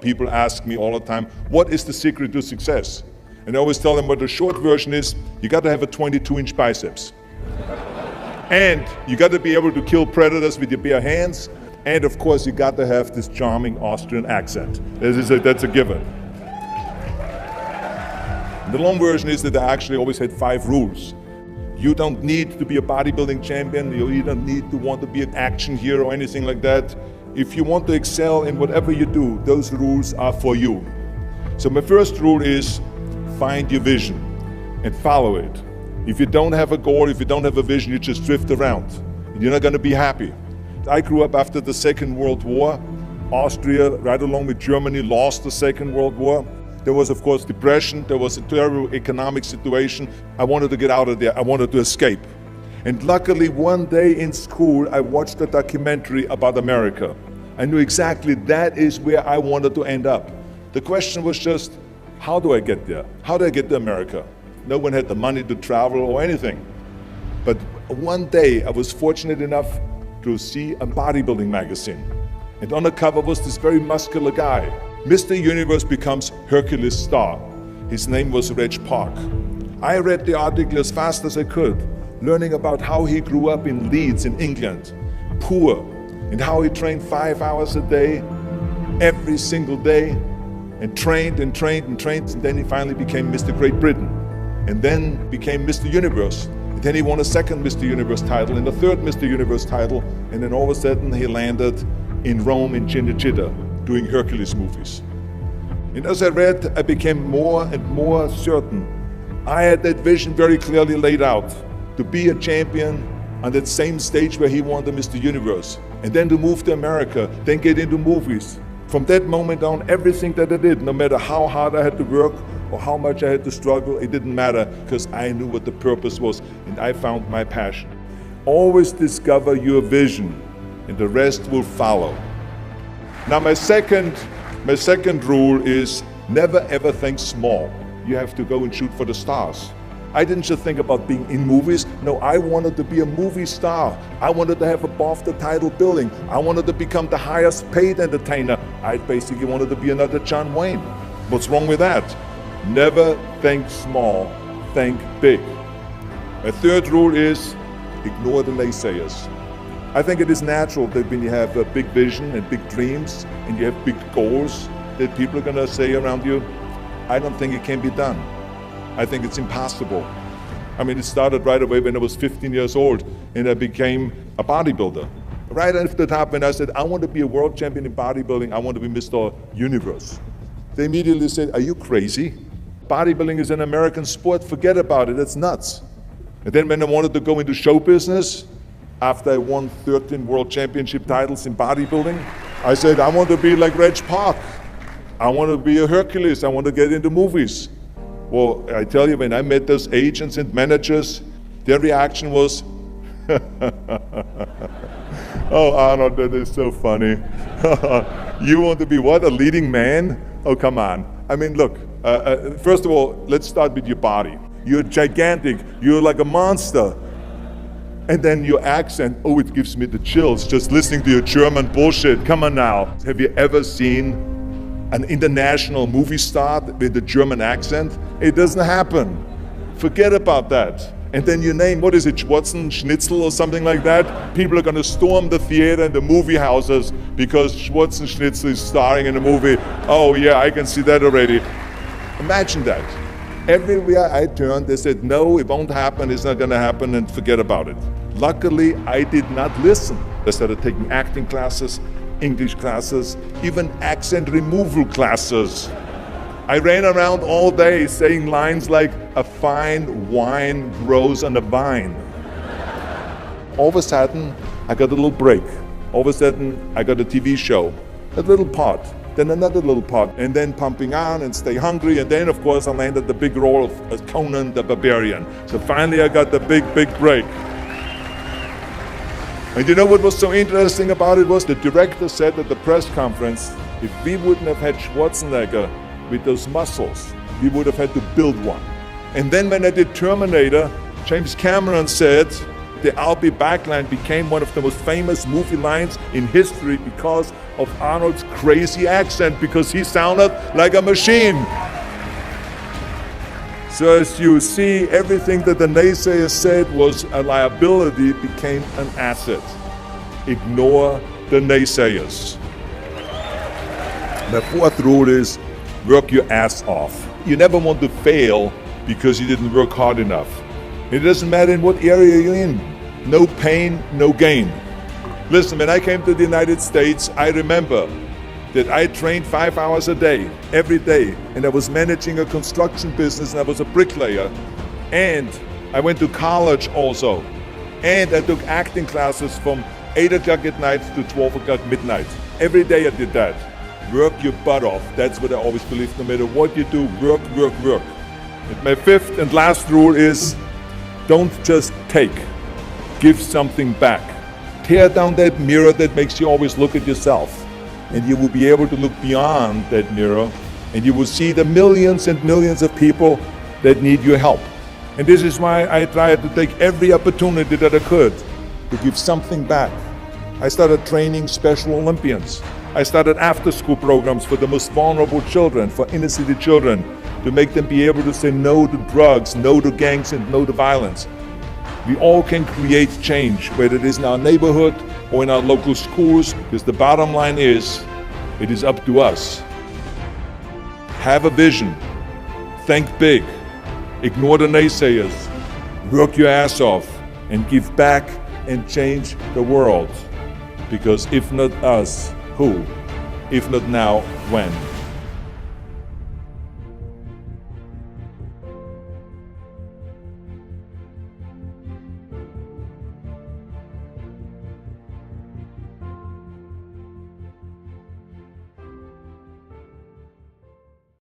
people ask me all the time, what is the secret to success? And I always tell them what the short version is, you got to have a 22-inch biceps. And you got to be able to kill predators with your bare hands. And of course, you got to have this charming Austrian accent. That's a given. The long version is that I actually always had 5 rules. You don't need to be a bodybuilding champion. You don't need to want to be an action hero or anything like that. If you want to excel in whatever you do, those rules are for you. So my first rule is find your vision and follow it. If you don't have a goal, if you don't have a vision, you just drift around. You're not going to be happy. I grew up after the Second World War. Austria, right along with Germany, lost the Second World War. There was, of course, depression. There was a terrible economic situation. I wanted to get out of there. I wanted to escape. And luckily, one day in school, I watched a documentary about America. I knew exactly that is where I wanted to end up. The question was just, how do I get there? How do I get to America? No one had the money to travel or anything. But one day, I was fortunate enough to see a bodybuilding magazine. And on the cover was this very muscular guy. Mr. Universe becomes Hercules star. His name was Reg Park. I read the article as fast as I could, learning about how he grew up in Leeds in England, poor, and how he trained 5 hours a day, every single day, and trained and trained and trained, and then he finally became Mr. Great Britain, and then became Mr. Universe. And then he won a second Mr. Universe title and a third Mr. Universe title, and then all of a sudden he landed in Rome in Cinecittà, doing Hercules movies. And as I read, I became more and more certain. I had that vision very clearly laid out, to be a champion on that same stage where he won the Mr. Universe, and then to move to America, then get into movies. From that moment on, everything that I did, no matter how hard I had to work or how much I had to struggle, it didn't matter, because I knew what the purpose was, and I found my passion. Always discover your vision, and the rest will follow. Now my second rule is never ever think small. You have to go and shoot for the stars. I didn't just think about being in movies. No, I wanted to be a movie star. I wanted to have above the title billing. I wanted to become the highest paid entertainer. I basically wanted to be another John Wayne. What's wrong with that? Never think small, think big. My third rule is ignore the naysayers. I think it is natural that when you have a big vision and big dreams and you have big goals, that people are going to say around you, I don't think it can be done. I think it's impossible. I mean, it started right away when I was 15 years old and I became a bodybuilder. Right after the top, when I said, I want to be a world champion in bodybuilding, I want to be Mr. Universe. They immediately said, are you crazy? Bodybuilding is an American sport, forget about it, it's nuts. And then when I wanted to go into show business, after I won 13 world championship titles in bodybuilding, I said, I want to be like Reg Park. I want to be a Hercules. I want to get into movies. Well, I tell you, when I met those agents and managers, their reaction was, oh, Arnold, that is so funny. You want to be what, a leading man? Oh, come on. I mean, look, first of all, let's start with your body. You're gigantic. You're like a monster. And then your accent, oh, it gives me the chills just listening to your German bullshit. Come on now. Have you ever seen an international movie star with a German accent? It doesn't happen. Forget about that. And then your name, what is it, Schwarzen, Schnitzel or something like that? People are going to storm the theater and the movie houses because Schwarzen Schnitzel is starring in a movie. Oh yeah, I can see that already. Imagine that. Everywhere I turned, they said, no, it won't happen, it's not going to happen, and forget about it. Luckily, I did not listen. I started taking acting classes, English classes, even accent removal classes. I ran around all day saying lines like, a fine wine grows on a vine. All of a sudden, I got a little break. All of a sudden, I got a TV show, a little part. Then another little part, and then Pumping On and Stay Hungry, and then of course I landed the big role of Conan the Barbarian. So finally I got the big break. And you know what was so interesting about it was the director said at the press conference, if we wouldn't have had Schwarzenegger with those muscles, we would have had to build one. And then when I did Terminator, James Cameron said, the "I'll be back" line became one of the most famous movie lines in history because of Arnold's crazy accent, because he sounded like a machine. So as you see, everything that the naysayers said was a liability became an asset. Ignore the naysayers. The fourth rule is work your ass off. You never want to fail because you didn't work hard enough. It doesn't matter in what area you're in. No pain, no gain. Listen, when I came to the United States, I remember that I trained 5 hours a day, every day, and I was managing a construction business and I was a bricklayer. And I went to college also. And I took acting classes from 8 o'clock at night to 12 o'clock midnight. Every day I did that. Work your butt off. That's what I always believe. No matter what you do, work, work, work. And my fifth and last rule is don't just take. Give something back. Tear down that mirror that makes you always look at yourself. And you will be able to look beyond that mirror, and you will see the millions and millions of people that need your help. And this is why I tried to take every opportunity that I could to give something back. I started training Special Olympians. I started after-school programs for the most vulnerable children, for inner-city children, to make them be able to say no to drugs, no to gangs, and no to violence. We all can create change, whether it is in our neighborhood or in our local schools, because the bottom line is, it is up to us. Have a vision. Think big. Ignore the naysayers. Work your ass off and give back and change the world. Because if not us, who? If not now, when?